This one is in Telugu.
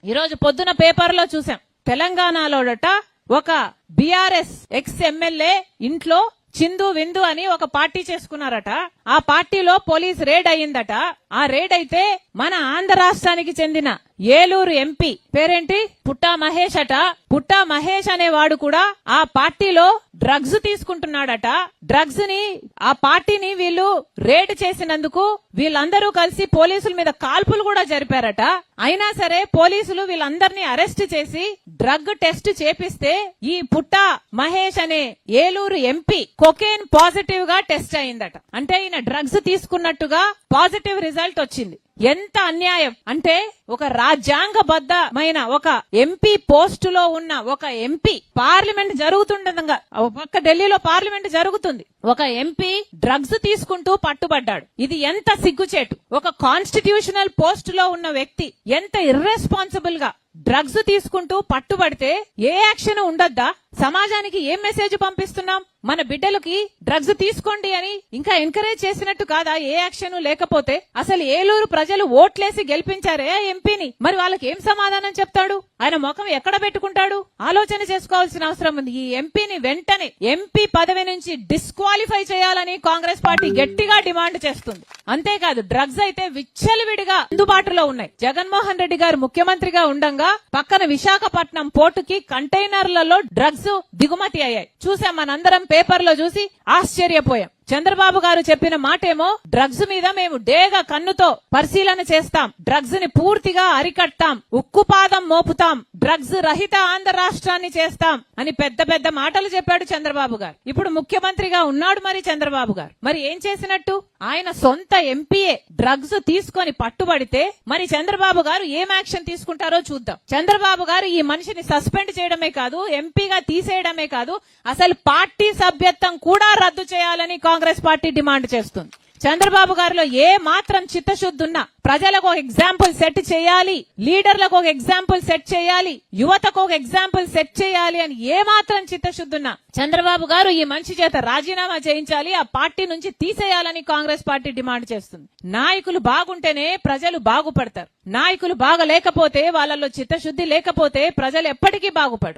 ఈరోజు పొద్దున పేపర్ లో చూసాం, తెలంగాణలోడట ఒక బీఆర్ఎస్ ఎక్స్ ఎమ్మెల్యే ఇంట్లో చిందు విందు అని ఒక పార్టీ చేసుకున్నారట. ఆ పార్టీలో పోలీస్ రేడ్ అయ్యిందట. ఆ రేడ్ అయితే మన ఆంధ్ర రాష్ట్రానికి చెందిన ఏలూరు ఎంపీ పేరేంటి, పుట్టా మహేష్ అట. పుట్టా మహేష్ అనేవాడు కూడా ఆ పార్టీలో డ్రగ్స్ తీసుకుంటున్నాడట. డ్రగ్స్ ని ఆ పార్టీని వీళ్ళు రేడ్ చేసినందుకు వీళ్ళందరూ కలిసి పోలీసుల మీద కాల్పులు కూడా జరిపారట. అయినా సరే పోలీసులు వీళ్ళందరినీ అరెస్ట్ చేసి డ్రగ్ టెస్ట్ చేపిస్తే ఈ పుట్టా మహేష్ అనే ఏలూరు ఎంపీ కొకేన్ పాజిటివ్ గా టెస్ట్ అయిందట. అంటే ఈయన డ్రగ్స్ తీసుకున్నట్టుగా పాజిటివ్ రిజల్ట్ వచ్చింది. ఎంత అన్యాయం అంటే, ఒక రాజ్యాంగబద్ధమైన ఒక ఎంపీ పోస్టులో ఉన్న ఒక ఎంపీ, పార్లమెంట్ జరుగుతుండగా పక్క ఢిల్లీలో పార్లమెంట్ జరుగుతుంది, ఒక ఎంపీ డ్రగ్స్ తీసుకుంటూ పట్టుబడ్డాడు. ఇది ఎంత సిగ్గుచేటు. ఒక కాన్స్టిట్యూషనల్ పోస్ట్ లో ఉన్న వ్యక్తి ఎంత ఇర్రెస్పాన్సిబుల్ గా డ్రగ్స్ తీసుకుంటూ పట్టుబడితే ఏ యాక్షన్ ఉండొద్దా? సమాజానికి ఏం మెసేజ్ పంపిస్తున్నాం? మన బిడ్డలకి డ్రగ్స్ తీసుకోండి అని ఇంకా ఎంకరేజ్ చేసినట్టు కాదా? ఏ యాక్షన్ లేకపోతే అసలు ఏలూరు ప్రజలు ఓట్లేసి గెలిపించారే ఎంపీని, మరి వాళ్ళకి ఏం సమాధానం చెప్తాడు? ఆయన ముఖం ఎక్కడ పెట్టుకుంటాడు? ఆలోచన చేసుకోవాల్సిన అవసరం ఉంది. ఈ ఎంపీని వెంటనే ఎంపీ పదవి నుంచి డిస్క్వాలిఫై చేయాలని కాంగ్రెస్ పార్టీ గట్టిగా డిమాండ్ చేస్తుంది. అంతేకాదు, డ్రగ్స్ అయితే విచ్చలవిడిగా అందుబాటులో ఉన్నాయి. జగన్మోహన్ రెడ్డి గారు ముఖ్యమంత్రిగా ఉండంగా పక్కన విశాఖపట్నం పోర్టుకి కంటైనర్లలో డ్రగ్స్ దిగుమతి అయ్యాయి. చూసాం, మనందరం పేపర్ లో చూసి ఆశ్చర్యపోయాం. చంద్రబాబు గారు చెప్పిన మాటేమో, డ్రగ్స్ మీద మేము డేగ కన్నుతో పరిశీలన చేస్తాం, డ్రగ్స్ ని పూర్తిగా అరికట్టాం, ఉక్కుపాదం మోపుతాం, డ్రగ్స్ రహిత ఆంధ్ర రాష్ట్రాన్ని చేస్తాం అని పెద్ద పెద్ద మాటలు చెప్పాడు చంద్రబాబు గారు. ఇప్పుడు ముఖ్యమంత్రిగా ఉన్నాడు మరి చంద్రబాబు గారు. మరి ఏం చేసినట్టు? ఆయన సొంత ఎంపీఏ డ్రగ్స్ తీసుకొని పట్టుబడితే మరి చంద్రబాబు గారు ఏం యాక్షన్ తీసుకుంటారో చూద్దాం. చంద్రబాబు గారు ఈ మనిషిని సస్పెండ్ చేయడమే కాదు, ఎంపీగా తీసేయడమే కాదు, అసలు పార్టీ సభ్యత్వం కూడా రద్దు చేయాలని కాంగ్రెస్ పార్టీ డిమాండ్ చేస్తుంది. చంద్రబాబు గారిలో ఏ మాత్రం చిత్తశుద్ధి ఉన్నా ప్రజలకు ఒక ఎగ్జాంపుల్ సెట్ చేయాలి, లీడర్లకు ఒక ఎగ్జాంపుల్ సెట్ చేయాలి, యువతకు ఒక ఎగ్జాంపుల్ సెట్ చేయాలి అని ఏ మాత్రం చిత్తశుద్ధి ఉన్నా చంద్రబాబు గారు ఈ మనిషి చేత రాజీనామా చేయించాలి, ఆ పార్టీ నుంచి తీసేయాలని కాంగ్రెస్ పార్టీ డిమాండ్ చేస్తుంది. నాయకులు బాగుంటేనే ప్రజలు బాగుపడతారు. నాయకులు బాగలేకపోతే, వాళ్ళలో చిత్తశుద్ధి లేకపోతే ప్రజలు ఎప్పటికీ బాగుపడరు.